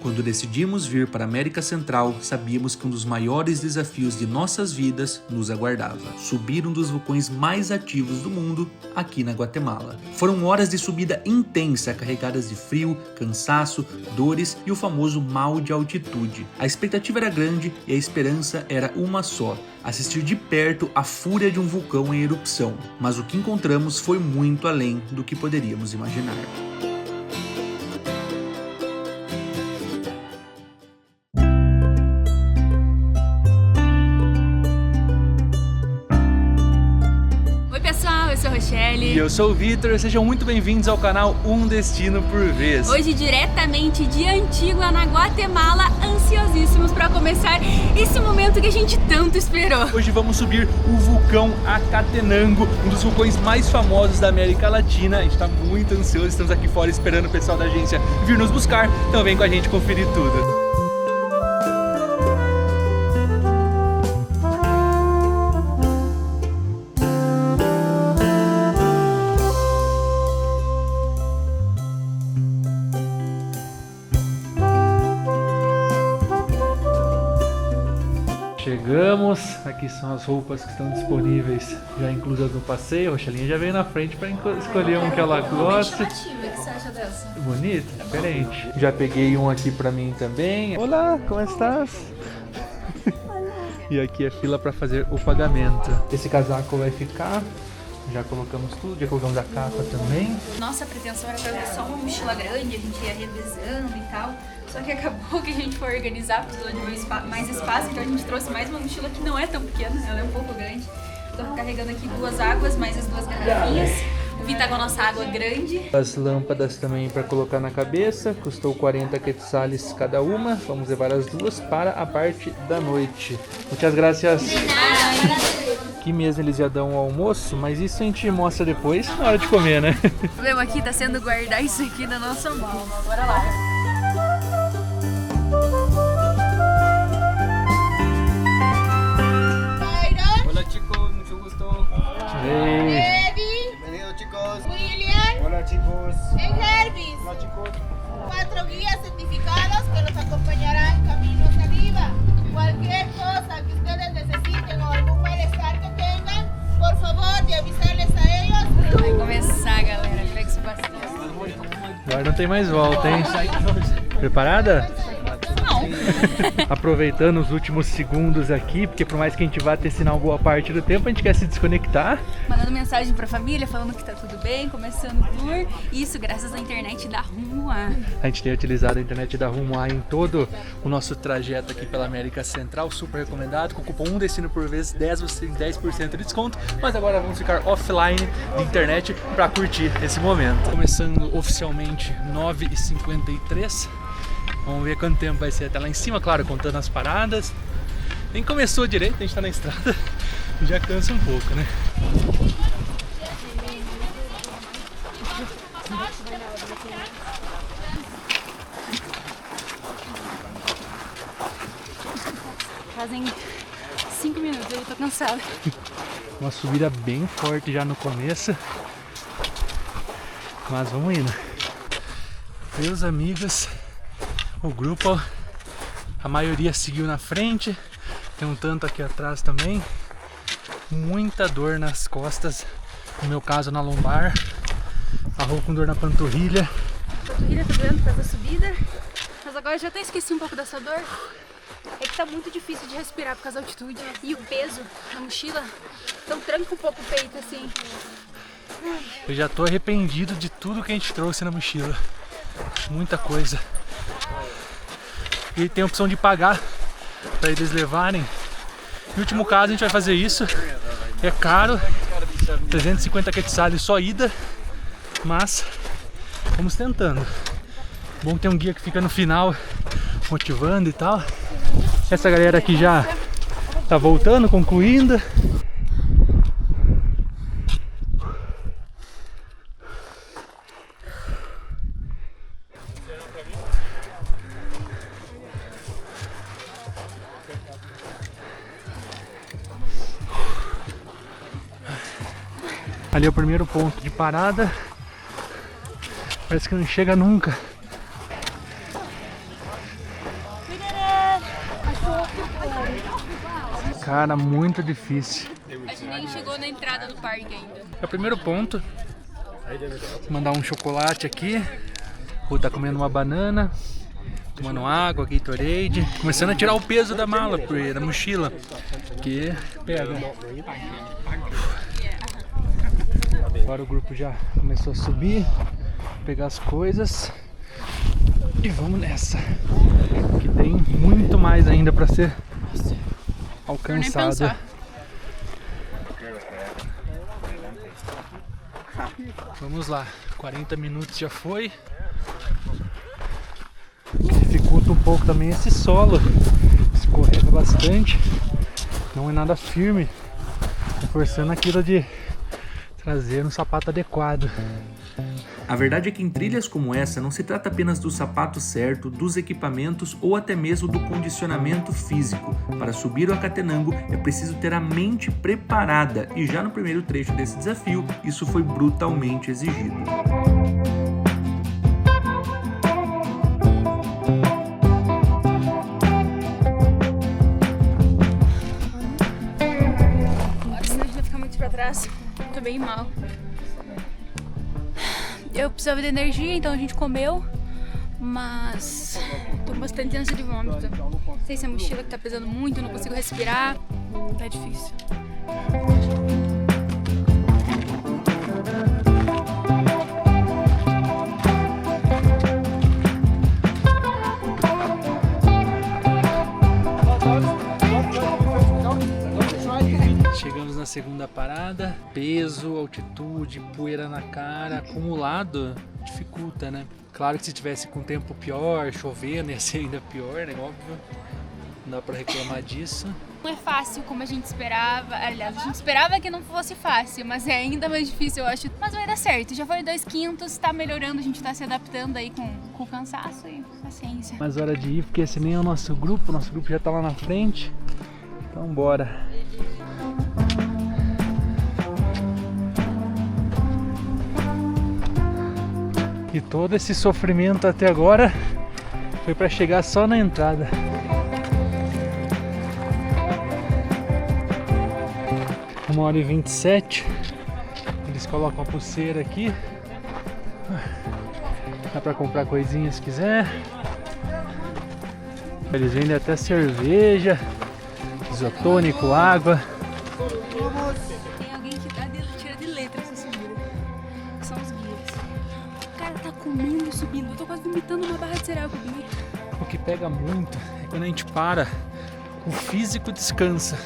Quando decidimos vir para a América Central, sabíamos que um dos maiores desafios de nossas vidas nos aguardava: subir um dos vulcões mais ativos do mundo, aqui na Guatemala. Foram horas de subida intensa, carregadas de frio, cansaço, dores e o famoso mal de altitude. A expectativa era grande e a esperança era uma só: assistir de perto a fúria de um vulcão em erupção. Mas o que encontramos foi muito além do que poderíamos imaginar. Eu sou a Rochelle. E eu sou o Vitor, sejam muito bem-vindos ao canal Um Destino por Vez. Hoje diretamente de Antigua, na Guatemala, ansiosíssimos para começar esse momento que a gente tanto esperou. Hoje vamos subir o vulcão Acatenango, um dos vulcões mais famosos da América Latina. A gente está muito ansioso, estamos aqui fora esperando o pessoal da agência vir nos buscar, então vem com a gente conferir tudo. Chegamos, aqui são as roupas que estão disponíveis, já inclusas no passeio. A Rochelinha já veio na frente para escolher um que ela gosta. O que você acha dessa? Bonito, diferente. Já peguei um aqui para mim também. Olá, como estás? E aqui é fila para fazer o pagamento. Esse casaco vai ficar. Já colocamos tudo, já colocamos a capa também. Nossa pretensão era trazer só uma mochila grande, a gente ia revezando e tal. Só que acabou que a gente foi organizar, precisou de mais espaço, então a gente trouxe mais uma mochila que não é tão pequena, ela é um pouco grande. Tô carregando aqui 2 águas, mais as 2 garrafinhas. O Vi tá com a nossa água grande. As lâmpadas também para colocar na cabeça, custou 40 quetzales cada uma. Vamos levar as 2 para a parte da noite. Muitas graças. Aqui mesmo eles já dão o almoço, mas isso a gente mostra depois, na hora de comer, né? O problema aqui tá sendo guardar isso aqui na nossa mão. Bora lá. Hola chicos, mucho gusto. Ei. Bienvenidos chicos. William Hola chicos. en Hervis. Hola chicos. 4 guías certificados que los acompañarán camino hacia arriba. Cualquier cosa que ustedes necesiten o algún malestar que tengan, por favor de avisarles a ellos. Vai começar, galera. Pegue bastante. Agora não tem mais volta, hein? Preparada? Não. Aproveitando os últimos segundos aqui, porque por mais que a gente vá ter sinal boa parte do tempo, a gente quer se desconectar. Mandando mensagem pra família, falando que tá tudo bem, começando o tour. Isso graças à internet da Rumo A. A gente tem utilizado a internet da Rumo A em todo o nosso trajeto aqui pela América Central, super recomendado. Com o cupom Um Destino por Vez 10, você tem 10% de desconto. Mas agora vamos ficar offline de internet para curtir esse momento. Começando oficialmente 9h53. Vamos ver quanto tempo vai ser até lá em cima, claro, contando as paradas. Nem começou direito, a gente tá na estrada, já cansa um pouco, né? Fazem 5 minutos, eu tô cansada. Uma subida bem forte já no começo, mas vamos indo. Meus amigos, o grupo, a maioria seguiu na frente, tem um tanto aqui atrás também. Muita dor nas costas, no meu caso na lombar, a roupa com dor na panturrilha. A panturrilha tá doendo por causa da subida, mas agora eu já até esqueci um pouco dessa dor. É que tá muito difícil de respirar por causa da altitude e o peso na mochila, então tranca um pouco o peito assim. Eu já tô arrependido de tudo que a gente trouxe na mochila, muita coisa. E tem a opção de pagar para eles levarem. No último caso a gente vai fazer isso. É caro, 350 quetzales só ida, mas vamos tentando. Bom ter um guia que fica no final motivando e tal. Essa galera aqui já tá voltando, concluindo. Ali é o primeiro ponto de parada. Parece que não chega nunca. Cara, muito difícil. A gente nem chegou na entrada do parque ainda. É o primeiro ponto. Vou mandar um chocolate aqui. Vou tá comendo uma banana. Tomando água, Gatorade. Começando a tirar o peso da mala, da mochila. Que pega. Agora o grupo já começou a subir. Pegar as coisas. E vamos nessa. Que tem muito mais ainda para ser alcançado. Vamos lá, 40 minutos já foi. Dificulta um pouco também esse solo, escorrega bastante, não é nada firme, forçando aquilo de trazer um sapato adequado. A verdade é que em trilhas como essa não se trata apenas do sapato certo, dos equipamentos ou até mesmo do condicionamento físico. Para subir o Acatenango é preciso ter a mente preparada e já no primeiro trecho desse desafio isso foi brutalmente exigido. Agora senão a gente vai ficar muito pra trás. Tô bem mal. Eu precisava de energia, então a gente comeu, mas tô com bastante ânsia de vômito. Não sei se é a mochila que tá pesando muito, eu não consigo respirar, tá difícil. Chegamos na segunda parada, peso, altitude, poeira na cara, acumulado, dificulta, né? Claro que se tivesse com tempo pior, chovendo, ia ser ainda pior, né? Óbvio, não dá pra reclamar disso. Não é fácil como a gente esperava, aliás, a gente esperava que não fosse fácil, mas é ainda mais difícil, eu acho. Mas vai dar certo, já foi 2/5, tá melhorando, a gente tá se adaptando aí com o cansaço e paciência. Mas hora de ir, porque esse nem é o nosso grupo já tá lá na frente, então bora. E todo esse sofrimento até agora foi para chegar só na entrada. Uma hora e 27. Eles colocam a pulseira aqui. Dá para comprar coisinhas se quiser. Eles vendem até cerveja, isotônico, água. Tem alguém que tira de letra essa subida. São os guias. O cara tá comendo e subindo. Eu tô quase vomitando uma barra de cereal que eu comi. O que pega muito é quando a gente para, o físico descansa.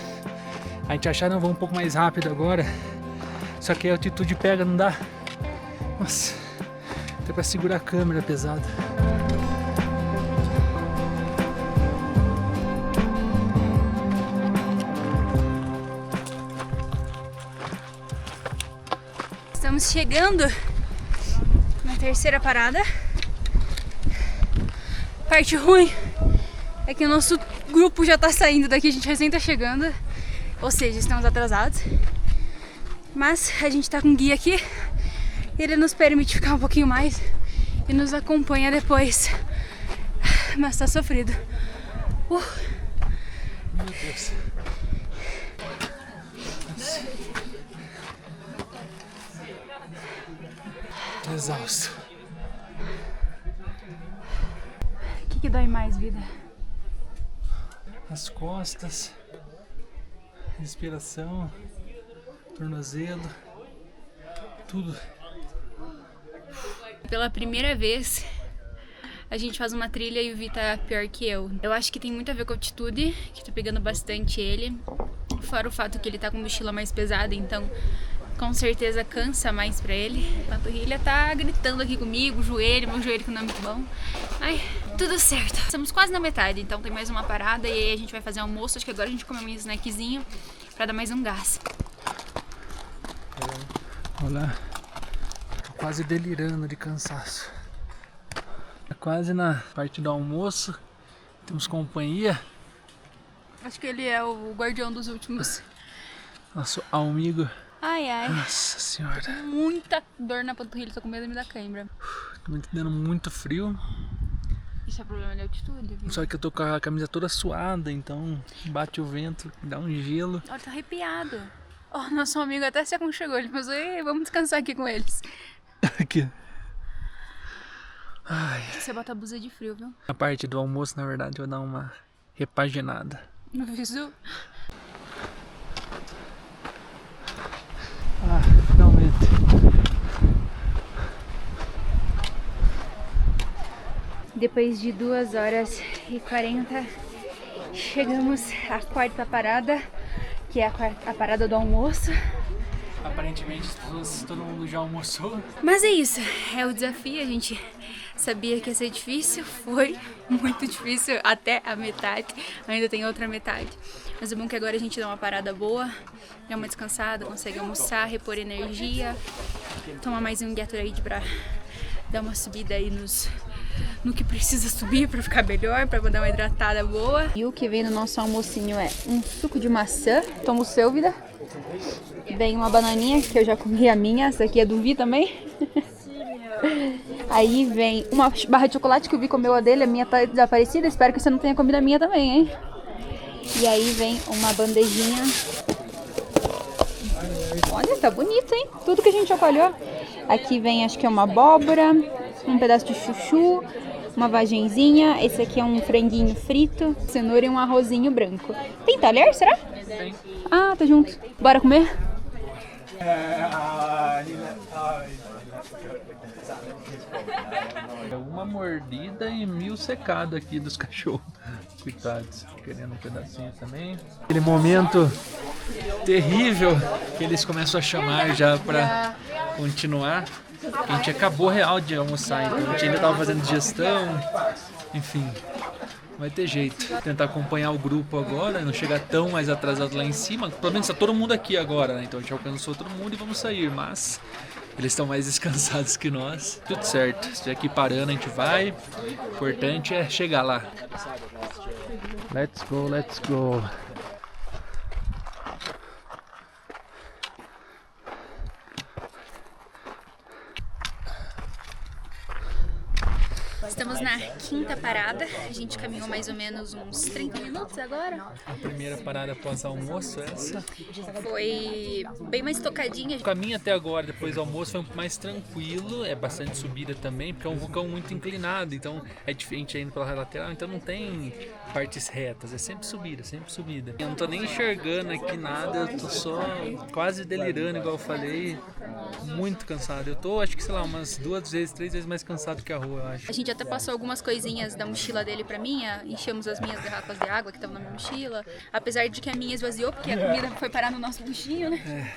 A gente achar, não, vamos um pouco mais rápido agora. Só que a altitude pega, não dá. Nossa, até pra segurar a câmera é pesado. Estamos chegando na terceira parada. Parte ruim é que o nosso grupo já tá saindo daqui, a gente recém tá chegando. Ou seja, estamos atrasados. Mas a gente tá com um guia aqui. Ele nos permite ficar um pouquinho mais e nos acompanha depois. Mas tá sofrido. Meu Deus. Tô exausto. O que dói mais, vida? As costas, respiração, tornozelo, tudo. Pela primeira vez a gente faz uma trilha e o Vi tá pior que eu. Eu acho que tem muito a ver com a altitude, que tá pegando bastante ele. Fora o fato que ele tá com mochila mais pesada, então com certeza cansa mais pra ele. A panturrilha tá gritando aqui comigo, meu joelho que não é muito bom. Ai, tudo certo. Estamos quase na metade, então tem mais uma parada e aí a gente vai fazer almoço. Acho que agora a gente come um snackzinho pra dar mais um gás. Olha, tô quase delirando de cansaço. É quase na parte do almoço. Temos companhia. Acho que ele é o guardião dos últimos. Nosso amigo. Ai, ai. Nossa senhora. Muita dor na panturrilha, tô com medo de me dar cãibra. Tô dando muito frio. Isso é problema de altitude, viu? Só que eu tô com a camisa toda suada, então bate o vento, dá um gelo. Olha, tá arrepiado. Ó, nosso amigo até se aconchegou. Ele pensou, ei, vamos descansar aqui com eles. Aqui. Ai. Você bota a blusa de frio, viu? A parte do almoço, na verdade, eu vou dar uma repaginada. No visu. Ah, finalmente. Depois de 2h40, chegamos à quarta parada, que é a parada do almoço. Aparentemente todo mundo já almoçou. Mas é isso, é o desafio, a gente sabia que ia ser difícil, foi muito difícil até a metade, ainda tem outra metade. Mas o bom é que agora a gente dá uma parada boa, dá uma descansada, consegue almoçar, repor energia, tomar mais um Gatorade pra dar uma subida aí no que precisa subir pra ficar melhor, pra dar uma hidratada boa. E o que vem no nosso almocinho é um suco de maçã, toma o seu, vida. Vem uma bananinha, que eu já comi a minha, essa aqui é do Vi também. Aí vem uma barra de chocolate que o Vi comeu a dele, a minha tá desaparecida, espero que você não tenha comido a minha também, hein? E aí vem uma bandejinha. Olha, tá bonito, hein? Tudo que a gente chacoalhou. Aqui vem, acho que é uma abóbora, um pedaço de chuchu, uma vagenzinha. Esse aqui é um franguinho frito, cenoura e um arrozinho branco. Tem talher, será? Tem. Ah, tá junto. Bora comer? É uma mordida e 1000 secados aqui dos cachorros. Coitados, querendo um pedacinho também. Aquele momento terrível que eles começam a chamar já pra continuar. A gente acabou real de almoçar, então a gente ainda tava fazendo digestão. Enfim, vai ter jeito. Vou tentar acompanhar o grupo agora, não chegar tão mais atrasado lá em cima. Pelo menos tá todo mundo aqui agora, né? Então a gente alcançou todo mundo e vamos sair, mas eles estão mais descansados que nós. Tudo certo, se tiver aqui parando a gente vai. O importante é chegar lá. Let's go, let's go. Estamos na quinta parada, a gente caminhou mais ou menos uns 30 minutos agora. A primeira parada após almoço, essa. Foi bem mais tocadinha. O caminho até agora, depois do almoço, foi um pouco mais tranquilo. É bastante subida também, porque é um vulcão muito inclinado. Então é diferente indo pela lateral, então não tem partes retas. É sempre subida, sempre subida. Eu não tô nem enxergando aqui nada, eu tô só quase delirando, igual eu falei. Muito cansado. Eu tô, acho que, sei lá, umas 2 vezes, 3 vezes mais cansado que a rua, eu acho. A gente até passou algumas coisinhas da mochila dele pra mim, enchemos as minhas garrafas de água que estavam na minha mochila, apesar de que a minha esvaziou, porque a comida foi parar no nosso buchinho, né?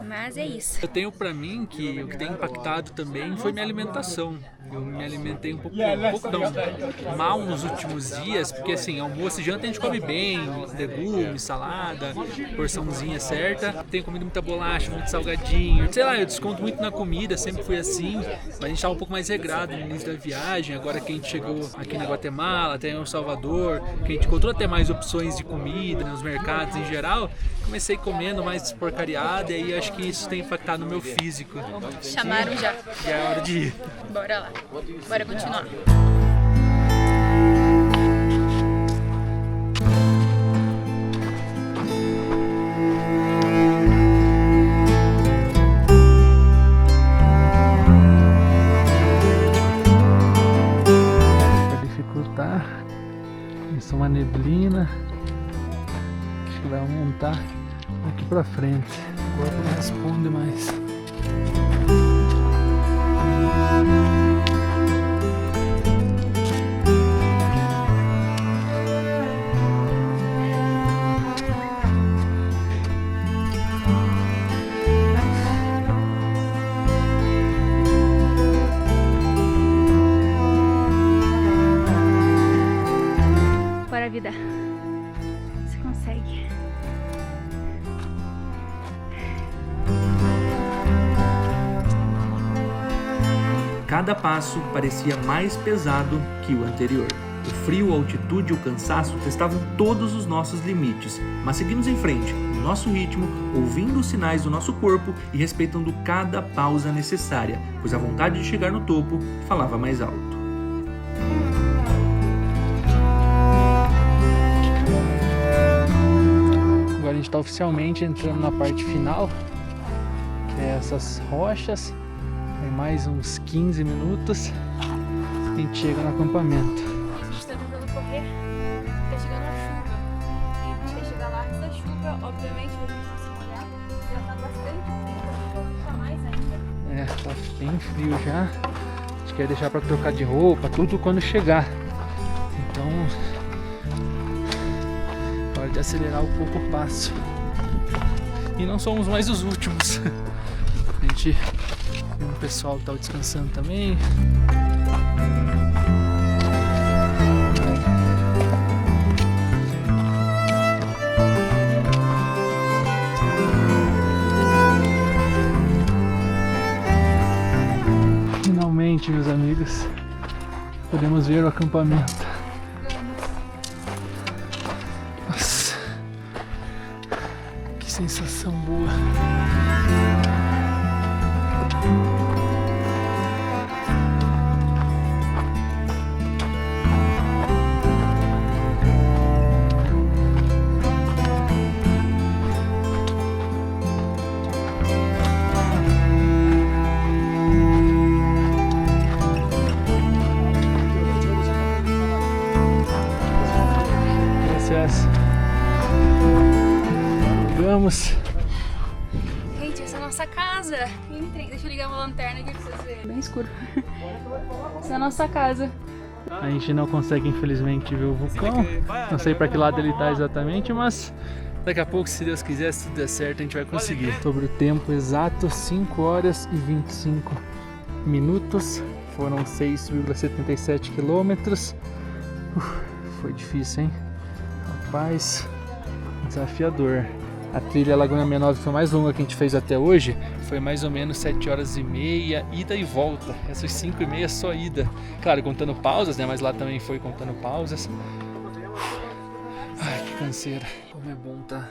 Mas é isso. Eu tenho pra mim que o que tem impactado também foi minha alimentação. Eu me alimentei um pouco não, mal nos últimos dias, porque assim, almoço e janta a gente come bem, legumes, salada, porçãozinha certa. Tenho comido muita bolacha, muito salgadinho. Sei lá, eu desconto muito na comida, sempre fui assim, mas a gente tava um pouco mais regrado no início da viagem. Agora que a gente chegou aqui na Guatemala, até em El Salvador, que a gente encontrou até mais opções de comida nos mercados em geral, comecei comendo mais porcariada e aí acho que isso tem impactado no meu físico. Chamaram já. Já é hora de ir. Bora lá. Bora continuar. Para dificultar, isso é uma neblina. Acho que vai aumentar aqui pra frente. O corpo não responde mais. Bora, vida. Você consegue. Cada passo parecia mais pesado que o anterior. O frio, a altitude e o cansaço testavam todos os nossos limites, mas seguimos em frente, no nosso ritmo, ouvindo os sinais do nosso corpo e respeitando cada pausa necessária, pois a vontade de chegar no topo falava mais alto. oficialmente entrando na parte final, que é essas rochas. Em mais uns 15 minutos a gente chega no acampamento. A gente tá tentando correr, tá chegando a chuva. E a gente quer chegar lá antes da chuva, obviamente, a gente não se molhar. Já tá bastante frio, tá mais ainda. É, tá bem frio já. A gente quer deixar pra trocar de roupa, tudo quando chegar. Então, hora de acelerar um pouco o passo. E não somos mais os últimos. A gente viu o pessoal que tava descansando também. Finalmente, meus amigos, podemos ver o acampamento. Nossa, que sensação boa. Vamos. Gente, essa é a nossa casa. Entrem. Deixa eu ligar uma lanterna aqui pra vocês verem. Bem escuro. Essa é a nossa casa. A gente não consegue, infelizmente, ver o vulcão. Não sei para que lado ele tá exatamente, mas daqui a pouco, se Deus quiser, se tudo der certo, a gente vai conseguir. Sobre o tempo exato, 5 horas e 25 minutos. Foram 6,77 quilômetros. Foi difícil, hein? Rapaz, desafiador. A trilha Laguna 69 foi mais longa que a gente fez até hoje. Foi mais ou menos 7 horas e meia, ida e volta. Essas 5 e meia só ida. Claro, contando pausas, né? Mas lá também foi contando pausas. Ai, que canseira. Como é bom estar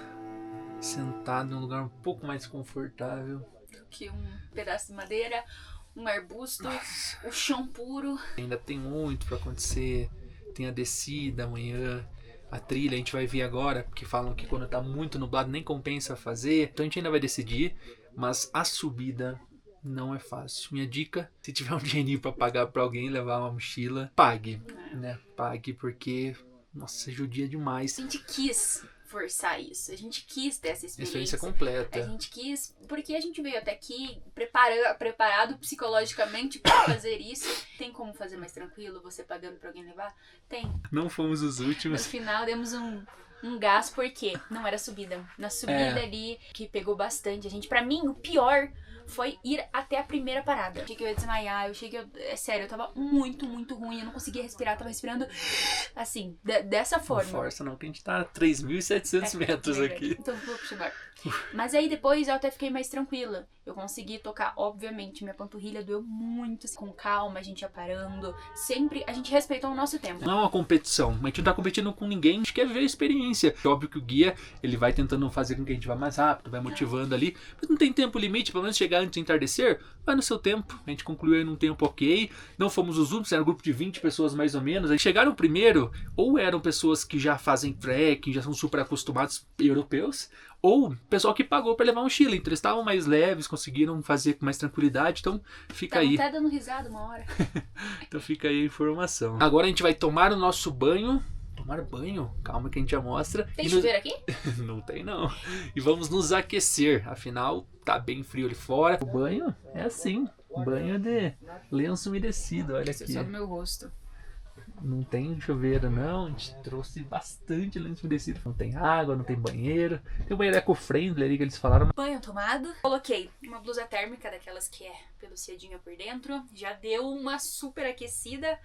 sentado em um lugar um pouco mais confortável. Que um pedaço de madeira, um arbusto, o chão puro. Ainda tem muito para acontecer. Tem a descida amanhã. A trilha a gente vai ver agora, porque falam que quando tá muito nublado nem compensa fazer. Então a gente ainda vai decidir, mas a subida não é fácil. Minha dica, se tiver um dinheirinho pra pagar pra alguém levar uma mochila, pague, né? Pague, porque, nossa, judia demais. A gente quis forçar isso, a gente quis ter essa experiência completa. A gente quis, porque a gente veio até aqui preparado psicologicamente para fazer isso. Tem como fazer mais tranquilo, você pagando pra alguém levar? Tem. Não fomos os últimos. No final demos um gás, porque não era subida. Na subida ali, que pegou bastante a gente. Pra mim, o pior foi ir até a primeira parada. Eu achei que eu ia desmaiar, é sério, eu tava muito, muito ruim, eu não conseguia respirar, tava respirando assim, dessa forma. Não força não, que a gente tá a 3.700 metros aqui. Então vou puxar. Mas aí depois eu até fiquei mais tranquila. Eu consegui tocar, obviamente, minha panturrilha doeu muito, assim, com calma, a gente ia parando. Sempre a gente respeitou o nosso tempo. Não é uma competição, a gente não tá competindo com ninguém, a gente quer ver a experiência. É óbvio que o guia, ele vai tentando fazer com que a gente vá mais rápido, vai motivando ali, mas não tem tempo limite, pelo menos chegar antes do entardecer, vai no seu tempo. A gente concluiu aí num tempo ok, não fomos os últimos, era um grupo de 20 pessoas mais ou menos. Aí chegaram primeiro, ou eram pessoas que já fazem trekking, já são super acostumados, europeus, ou pessoal que pagou para levar mochila, então eles estavam mais leves, conseguiram fazer com mais tranquilidade, então fica aí. Até dando risada uma hora. Então fica aí a informação. Agora a gente vai tomar o nosso banho. Tomar banho? Calma que a gente já mostra. Tem chuveiro aqui? Não tem não. E vamos nos aquecer, afinal tá bem frio ali fora. O banho é assim, banho de lenço umedecido, olha aqui. Só no meu rosto. Não tem chuveiro não, a gente trouxe bastante lenço umedecido. Não tem água, não tem banheiro. Tem um banheiro eco-friendly ali que eles falaram. Banho tomado. Coloquei uma blusa térmica, daquelas que é peluciadinha por dentro. Já deu uma super aquecida.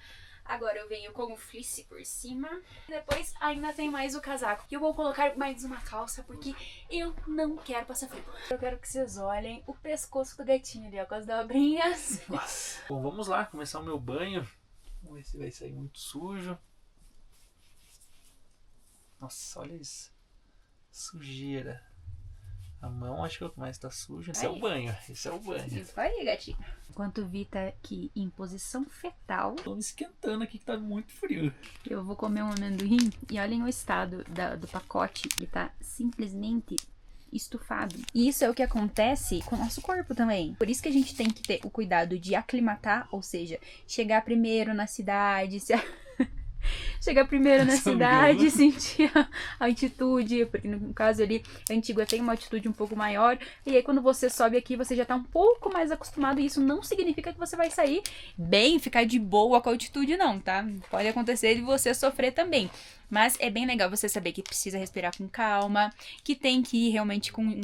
Agora eu venho com o fleece por cima. Depois ainda tem mais o casaco. E eu vou colocar mais uma calça, porque eu não quero passar frio. Eu quero que vocês olhem o pescoço do gatinho ali, ó, com as dobrinhas. Nossa. Bom, vamos lá, começar o meu banho. Vamos ver se vai sair muito sujo. Nossa, olha isso. Sujeira. A mão acho que é o que mais tá suja. Esse é o banho. Esse é o banho. Isso aí, gatinho. Enquanto o Vi tá aqui em posição fetal, tô me esquentando aqui que tá muito frio. Eu vou comer um amendoim e olhem o estado do pacote. Ele tá simplesmente estufado. E isso é o que acontece com o nosso corpo também. Por isso que a gente tem que ter o cuidado de aclimatar, ou seja, chegar primeiro na cidade, chegar primeiro na cidade, sentir a altitude, porque no caso ali, a Antígua tem uma altitude um pouco maior, e aí quando você sobe aqui, você já tá um pouco mais acostumado, e isso não significa que você vai sair bem, ficar de boa com a altitude não, tá? Pode acontecer de você sofrer também. Mas é bem legal você saber que precisa respirar com calma, que tem que ir realmente com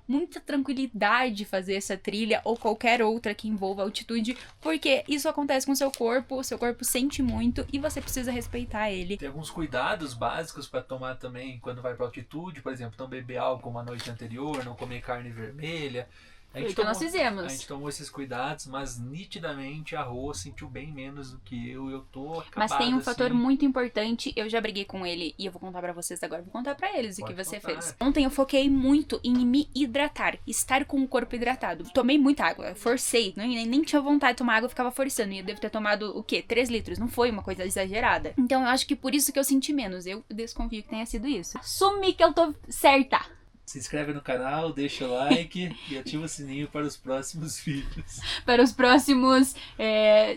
muita tranquilidade fazer essa trilha ou qualquer outra que envolva altitude, porque isso acontece com o seu corpo sente muito e você precisa respeitar ele. Tem alguns cuidados básicos para tomar também quando vai para altitude, por exemplo, não beber álcool uma noite anterior, não comer carne vermelha. Foi o que nós fizemos. A gente tomou esses cuidados, mas nitidamente a Rô sentiu bem menos do que eu tô acabado. Mas tem um assim. fator muito importante, eu já briguei com ele e eu vou contar pra vocês agora, vou contar pra eles o que você fez. Ontem eu foquei muito em me hidratar, estar com o corpo hidratado. Tomei muita água, forcei, nem tinha vontade de tomar água, eu ficava forçando. E eu devo ter tomado, o quê? 3 litros, não foi uma coisa exagerada. Então eu acho que por isso que eu senti menos, eu desconfio que tenha sido isso. Assumi que eu tô certa. Se inscreve no canal, deixa o like e ativa o sininho para os próximos vídeos. Para os próximos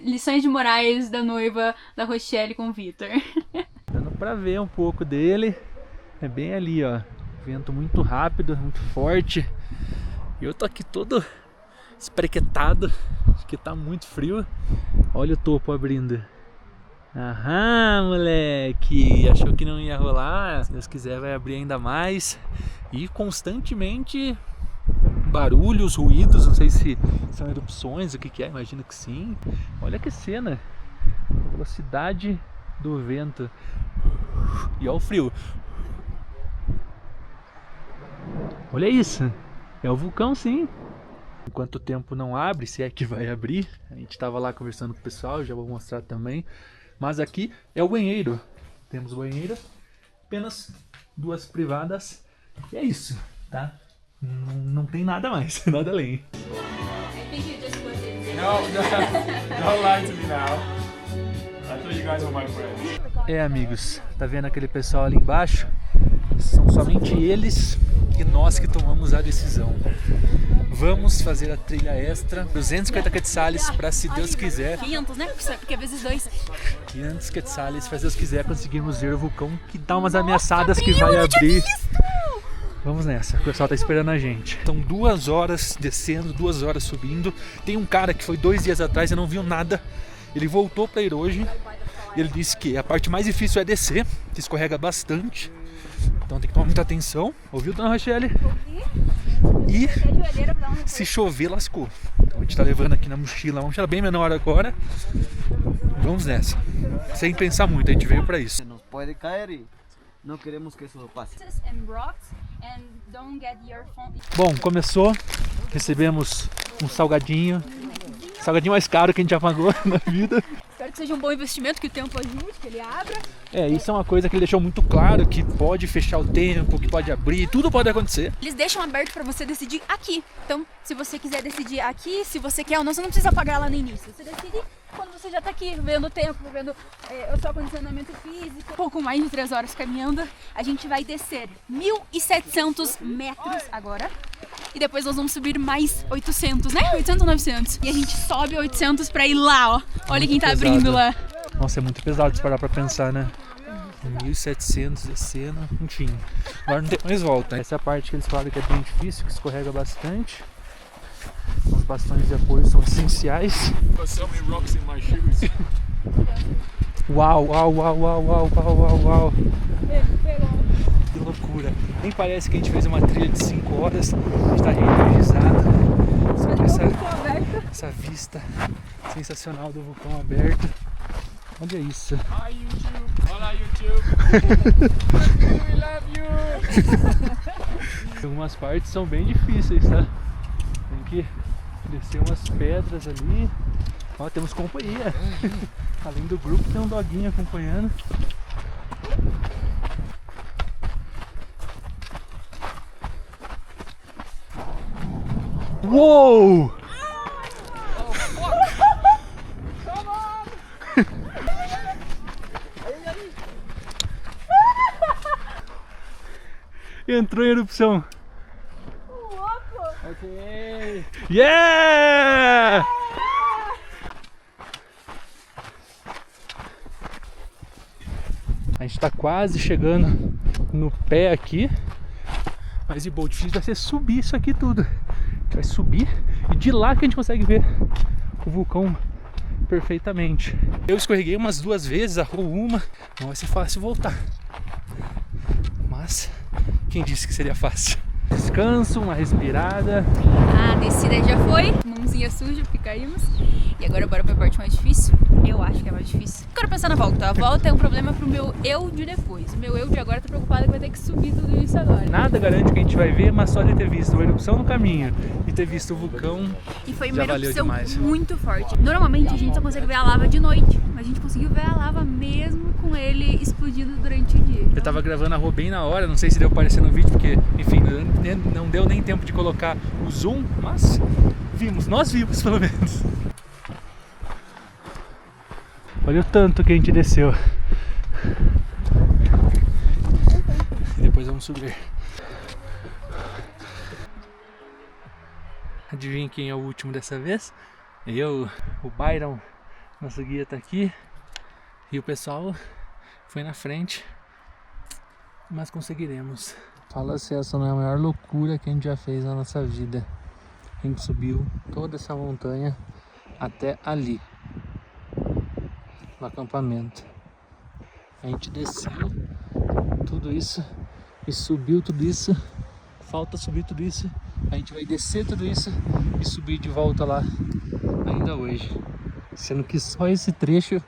lições de morais da noiva da Rochelle com o Vitor. Dando pra ver um pouco dele. É bem ali, ó. Vento muito rápido, muito forte. E eu tô aqui todo esprequetado, porque tá muito frio. Olha o topo abrindo. Aham, moleque! Achou que não ia rolar? Se Deus quiser vai abrir ainda mais. E constantemente barulhos, ruídos, não sei se são erupções, o que é, imagino que sim. Olha que cena! A velocidade do vento. E olha o frio. Olha isso! É o vulcão, sim! Enquanto o tempo não abre, se é que vai abrir, a gente estava lá conversando com o pessoal, já vou mostrar também. Mas aqui é o banheiro. Temos banheiro, apenas 2 privadas. E é isso, tá? Não tem nada mais, nada além. Don't lie to me now. I thought you guys were my friends. É, amigos, tá vendo aquele pessoal ali embaixo? São somente eles e nós que tomamos a decisão. Vamos fazer a trilha extra, 250 quetzales para, se Deus quiser... 500, né? Porque é vezes 2. 500 quetzales, se Deus quiser, conseguirmos ver o vulcão que dá umas ameaçadas que vai abrir. Vamos nessa, o pessoal tá esperando a gente. São 2 horas descendo, 2 horas subindo. Tem um cara que foi 2 dias atrás e não viu nada. Ele voltou para ir hoje. Ele disse que a parte mais difícil é descer, que escorrega bastante. Então tem que tomar muita atenção. Ouviu, dona Rochelle? E se chover, lascou. Então a gente tá levando aqui na mochila, uma mochila bem menor agora. Vamos nessa. Sem pensar muito, a gente veio pra isso. Nos pode cair e não queremos que isso passe. Bom, começou. Recebemos um salgadinho. Salgadinho mais caro que a gente já pagou na vida. Espero que seja um bom investimento, que o tempo ajude, que ele abra. Isso é uma coisa que ele deixou muito claro, que pode fechar o tempo, que pode abrir, tudo pode acontecer. Eles deixam aberto pra você decidir aqui. Então, se você quiser decidir aqui, se você quer ou não, você não precisa pagar lá no início. Você decide quando você já tá aqui, vendo o tempo, vendo o seu condicionamento físico. Pouco mais de 3 horas caminhando, a gente vai descer 1.700 metros agora. E depois nós vamos subir mais 800, né? 800 ou 900. E a gente sobe 800 pra ir lá, ó. Olha muito quem tá pesado. abrindo lá. Nossa, é muito pesado se parar pra pensar, né? 1.700 descendo, enfim. Agora não tem mais volta. Essa é a parte que eles falam que é bem difícil, que escorrega bastante. Os bastões de apoio são essenciais. Uau, uau, uau, uau, uau, uau, uau, uau. Que loucura. Nem parece que a gente fez uma trilha de 5 horas. A gente tá reenergizado. Essa vista sensacional do vulcão aberto. Olha isso. Hi YouTube! Olá YouTube! We love you! Algumas partes são bem difíceis, tá? Tem que descer umas pedras ali. Ó, temos companhia. Além do grupo, tem um doguinho acompanhando. Uou! Entrou em erupção. Yeah! A gente tá quase chegando no pé aqui. Mas o difícil vai ser subir isso aqui tudo. A gente vai subir e de lá que a gente consegue ver o vulcão perfeitamente. Eu escorreguei umas 2 vezes, arrou uma. Não vai ser fácil voltar. Mas quem disse que seria fácil? Descanso, uma respirada. A descida já foi, mãozinha suja, porque caímos. E agora bora pra parte mais difícil. Eu acho que é mais difícil. Quero pensar na volta. A volta é um problema pro meu eu de depois. O meu eu de agora tá preocupado que vai ter que subir tudo isso agora. Nada garante que a gente vai ver, mas só de ter visto uma erupção no caminho e ter visto o vulcão. E foi uma já valeu erupção demais. muito forte. Normalmente a gente só consegue ver a lava de noite, mas a gente conseguiu ver a lava mesmo com ele explodindo durante o dia. Eu tava gravando a rua bem na hora, não sei se deu pra aparecer no vídeo, porque, enfim, não deu nem tempo de colocar o zoom, mas nós vimos pelo menos. Olha o tanto que a gente desceu. E depois vamos subir. Adivinha quem é o último dessa vez? Eu, o Byron, nosso guia tá aqui. E o pessoal foi na frente. Mas conseguiremos. Fala se essa não é a maior loucura que a gente já fez na nossa vida. A gente subiu toda essa montanha até ali, no acampamento. A gente desceu tudo isso e subiu tudo isso. Falta subir tudo isso. A gente vai descer tudo isso e subir de volta lá ainda hoje. Sendo que só esse trecho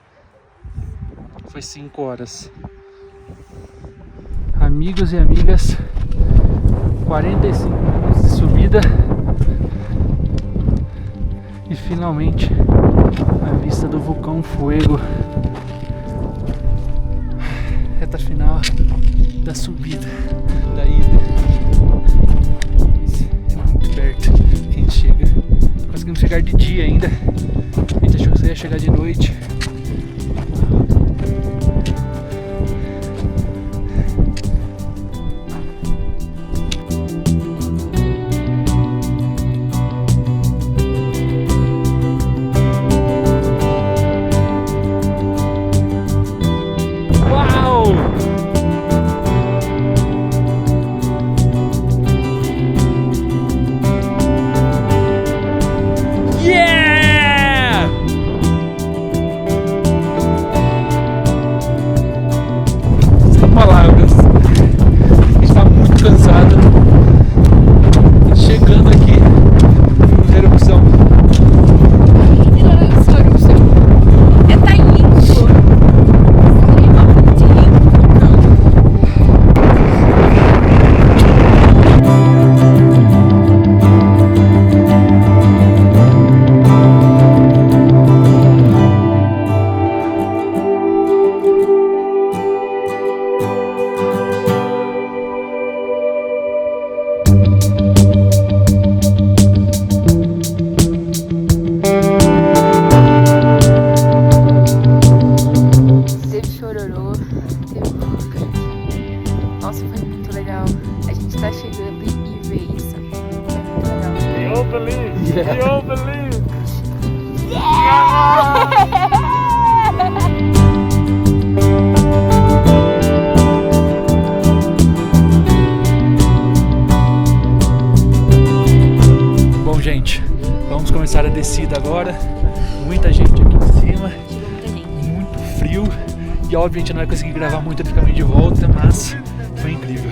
foi 5 horas. Amigos e amigas, 45 minutos de subida e finalmente a vista do vulcão Fuego. Reta final da subida, da ida. É muito perto que a gente chega. Conseguimos chegar de dia ainda. A gente achou que ia chegar de noite. Palavras. A gente tá muito cansado. Chegando aqui, vimos a erupção. Essa erupção tá limpo. Extremamente Nossa, foi muito legal. A gente tá chegando e ver isso. Foi muito legal. We all believe. Yeah. We all believe. Bom, gente, vamos começar a descida agora. Muita gente aqui em cima, Chegou muita gente. muito frio. E óbvio a gente não vai conseguir gravar muito no caminho de volta, mas foi incrível.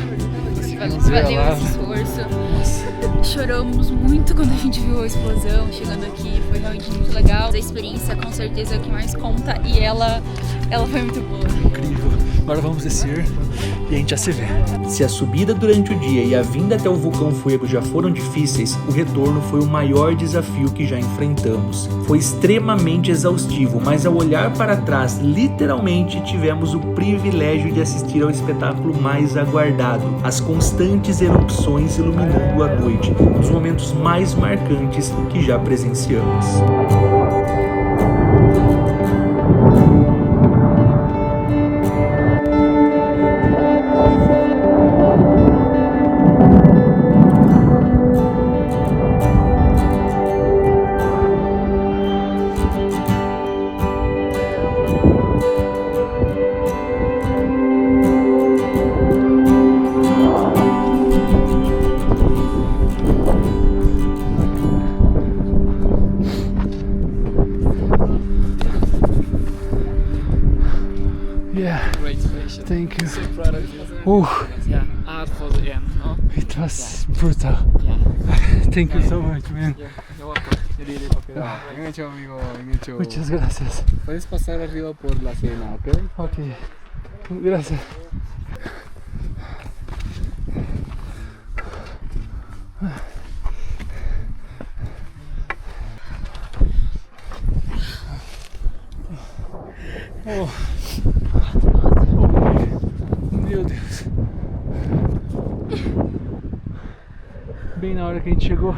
Valeu esse esforço. Choramos muito quando a gente viu a explosão chegando aqui. Foi realmente muito legal. A experiência com certeza é o que mais conta e ela foi muito boa. Incrível. Agora vamos descer e a gente já se vê. Se a subida durante o dia e a vinda até o vulcão Fuego já foram difíceis, o retorno foi o maior desafio que já enfrentamos. Foi extremamente exaustivo, mas ao olhar para trás, literalmente tivemos o privilégio de assistir ao espetáculo mais aguardado, as constantes erupções iluminando a noite, um dos momentos mais marcantes que já presenciamos. Congratulations. Thank you. So proud of you. Yeah, art for the end, no? It was brutal. Yeah. Thank you so much, man. You're welcome. You did it. Okay. Enganchó, amigo. Enganchó. Muchas gracias. Puedes pasar arriba por la cena, ¿ok? Ok. Gracias. Oh. Meu Deus. Bem na hora que a gente chegou.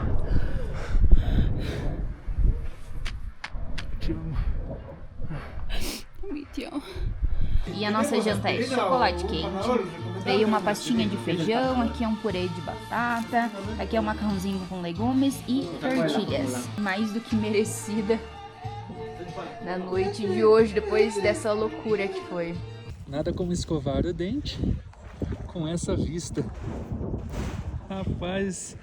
E a nossa janta é chocolate quente, veio uma pastinha de feijão, aqui é um purê de batata, aqui é um macarrãozinho com legumes e tortilhas. Mais do que merecida na noite de hoje, depois dessa loucura que foi. Nada como escovar o dente com essa vista. Rapaz,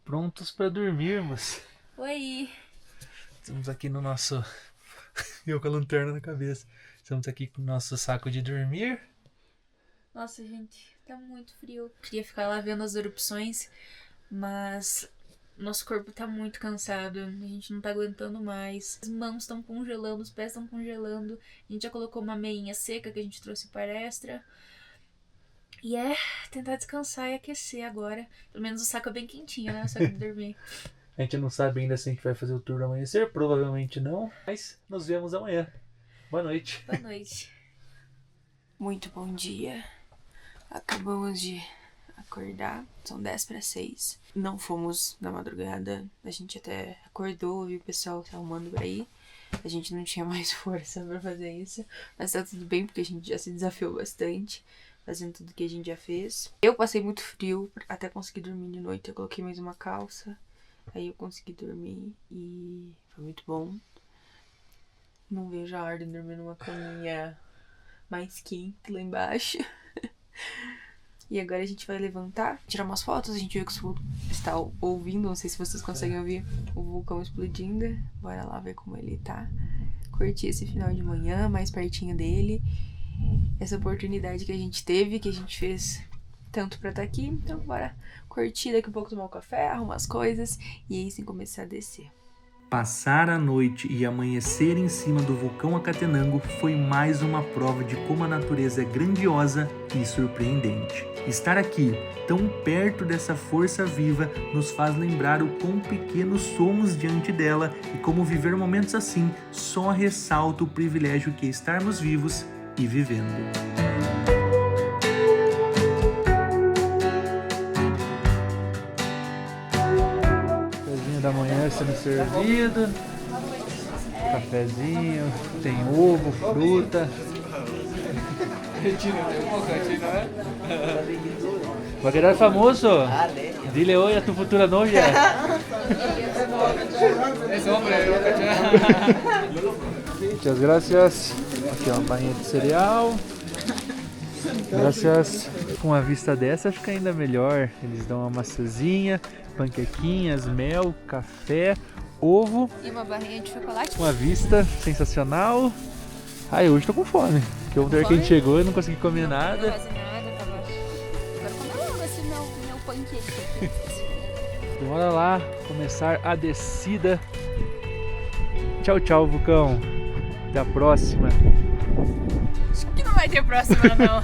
prontos para dormirmos. Oi! Estamos aqui no nosso... Eu com a lanterna na cabeça. Estamos aqui com o nosso saco de dormir. Nossa, gente, tá muito frio. Queria ficar lá vendo as erupções, mas nosso corpo tá muito cansado. A gente não tá aguentando mais. As mãos estão congelando, os pés estão congelando. A gente já colocou uma meinha seca que a gente trouxe para extra. E é tentar descansar e aquecer agora. Pelo menos o saco é bem quentinho, né? O saco de dormir. A gente não sabe ainda se a gente vai fazer o tour do amanhecer. Provavelmente não. Mas nos vemos amanhã. Boa noite. Boa noite. Muito bom dia. Acabamos de acordar, são 10:50. Não fomos na madrugada, a gente até acordou, viu o pessoal se arrumando por aí. A gente não tinha mais força pra fazer isso, mas tá tudo bem porque a gente já se desafiou bastante, fazendo tudo que a gente já fez. Eu passei muito frio até conseguir dormir de noite, eu coloquei mais uma calça, aí eu consegui dormir e foi muito bom. Não vejo a hora de dormir numa caminha mais quente lá embaixo. E agora a gente vai levantar, tirar umas fotos. A gente viu que o está ouvindo, não sei se vocês conseguem ouvir o vulcão explodindo. Bora lá ver como ele tá. Curtir esse final de manhã, mais pertinho dele. Essa oportunidade que a gente teve, que a gente fez tanto pra estar aqui. Então bora curtir, daqui a pouco tomar um café, arrumar as coisas e aí sim começar a descer. Passar a noite e amanhecer em cima do vulcão Acatenango foi mais uma prova de como a natureza é grandiosa e surpreendente. Estar aqui, tão perto dessa força viva, nos faz lembrar o quão pequenos somos diante dela e como viver momentos assim só ressalta o privilégio que é estarmos vivos e vivendo. Da manhã sendo servido, cafezinho, tem ovo, fruta. Va a quedar famoso. Dile hoy a tu futura novia. Muchas gracias. Aqui ó, uma barrinha de cereal. Graças. Com a vista dessa fica ainda melhor. Eles dão uma maçãzinha, panquequinhas, mel, café, ovo. E uma barrinha de chocolate. Uma vista sensacional. Ai, hoje tô com fome. Porque ontem que a gente chegou e não consegui comer nada. Não quase nada, tava... Agora comer logo esse meu panqueque aqui. Bora lá começar a descida. Tchau, tchau, vulcão. Até a próxima. Acho que não vai ter próxima, não.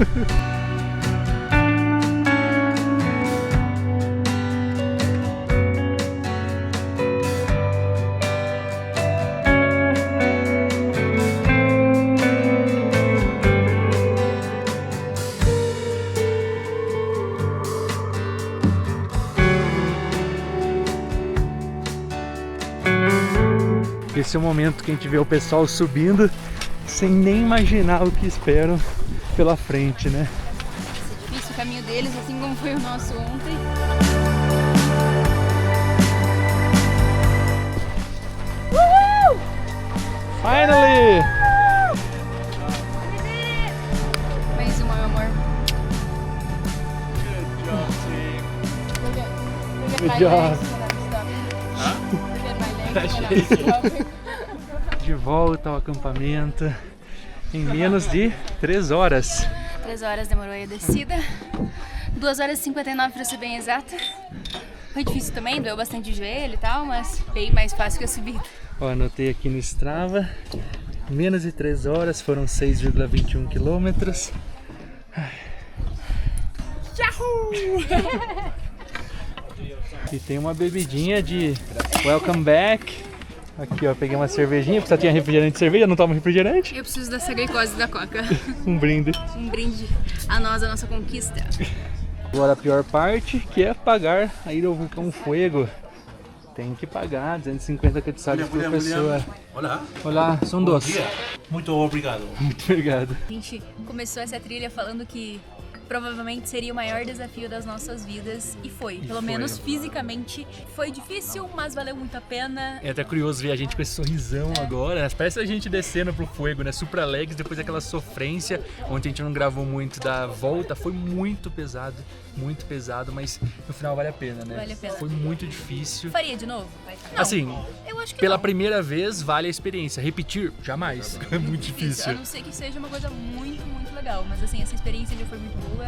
Esse é o momento que a gente vê o pessoal subindo sem nem imaginar o que esperam pela frente, né? Vai ser difícil o caminho deles, assim como foi o nosso ontem. Uhul! Finally! Mais uma, meu amor. Good job. De volta ao acampamento em menos de 3 horas. 3 horas demorou aí a descida. 2 horas e 59 pra ser bem exata. Foi difícil também, doeu bastante o joelho e tal, mas bem mais fácil que a subida. Ó, anotei aqui no Strava, menos de 3 horas, foram 6,21 quilômetros. E tem uma bebidinha de welcome back. Aqui ó, peguei uma cervejinha, porque só tinha refrigerante de cerveja, não tomo refrigerante. Eu preciso dessa glicose da coca. Um brinde. Um brinde a nós, a nossa conquista. Agora a pior parte, que é pagar a ir ao vulcão Fuego. Tem que pagar 250 quetzales por pessoa. Olá. Olá, são dois. Muito obrigado. Muito obrigado. A gente começou essa trilha falando que provavelmente seria o maior desafio das nossas vidas e foi. Pelo menos fisicamente foi difícil, mas valeu muito a pena. É até curioso ver a gente com esse sorrisão agora, né? Parece a gente descendo pro Fuego, né? Super alegres, depois daquela sofrência. Ontem a gente não gravou muito da volta, foi muito pesado, mas no final vale a pena, né? Vale a pena. Foi muito difícil. Faria de novo? Não, Assim, eu acho que pela não. primeira vez vale a experiência. Repetir, jamais. É muito difícil. A não ser que seja uma coisa muito, muito legal. Mas assim, essa experiência já foi muito boa.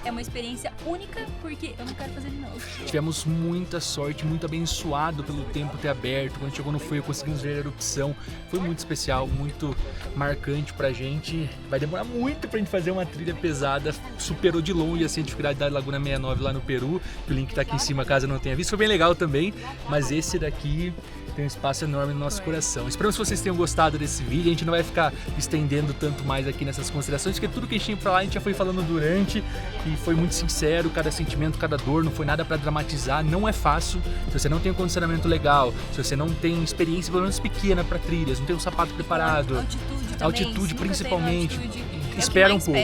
É uma experiência única, porque eu não quero fazer de novo. Tivemos muita sorte, muito abençoado pelo tempo ter aberto. Quando chegou no Fuego, conseguimos ver a erupção. Foi muito especial, muito marcante pra gente. Vai demorar muito pra gente fazer uma trilha pesada. Superou de longe assim, a dificuldade da Laguna 69 lá no Peru. O link tá aqui em cima, caso não tenha visto. Foi bem legal também, mas esse daqui tem um espaço enorme no nosso coração. Esperamos que vocês tenham gostado desse vídeo. A gente não vai ficar estendendo tanto mais aqui nessas considerações, porque tudo que a gente tinha pra lá a gente já foi falando durante e foi muito sincero, cada sentimento, cada dor, não foi nada pra dramatizar, não é fácil. Se você não tem um condicionamento legal, se você não tem experiência pelo menos pequena pra trilhas, não tem um sapato preparado, altitude principalmente, espera um pouco,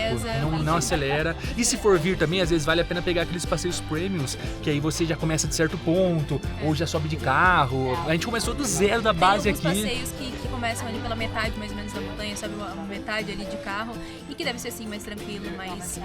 não acelera. E se for vir também, às vezes vale a pena pegar aqueles passeios premiums, que aí você já começa de certo ponto, ou já sobe de carro. A gente começou do zero da base aqui. Tem alguns passeios que começam ali pela metade mais ou menos da montanha, sobe uma metade ali de carro, e que deve ser assim mais tranquilo, mais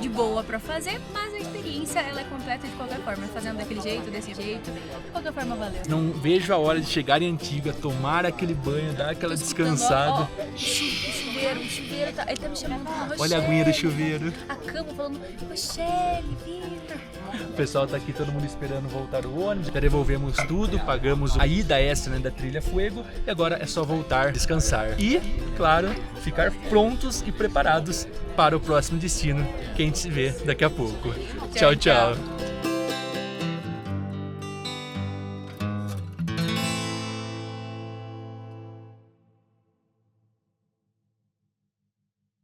de boa pra fazer, mas a experiência ela é completa de qualquer forma, fazendo daquele jeito, desse jeito, de qualquer forma valeu. Não vejo a hora de chegar em Antigua, tomar aquele banho, dar aquela descansada. O chuveiro tá, ele tá me chamando pra Rochelle. Olha a aguinha do chuveiro. A cama falando, Rochelle, vira. O pessoal tá aqui, todo mundo esperando voltar o ônibus. Já devolvemos tudo, pagamos a ida extra, né, da trilha Fuego, e agora é só voltar, descansar. E, claro, ficar prontos e preparados para o próximo destino, que a gente se vê daqui a pouco. Tchau, tchau.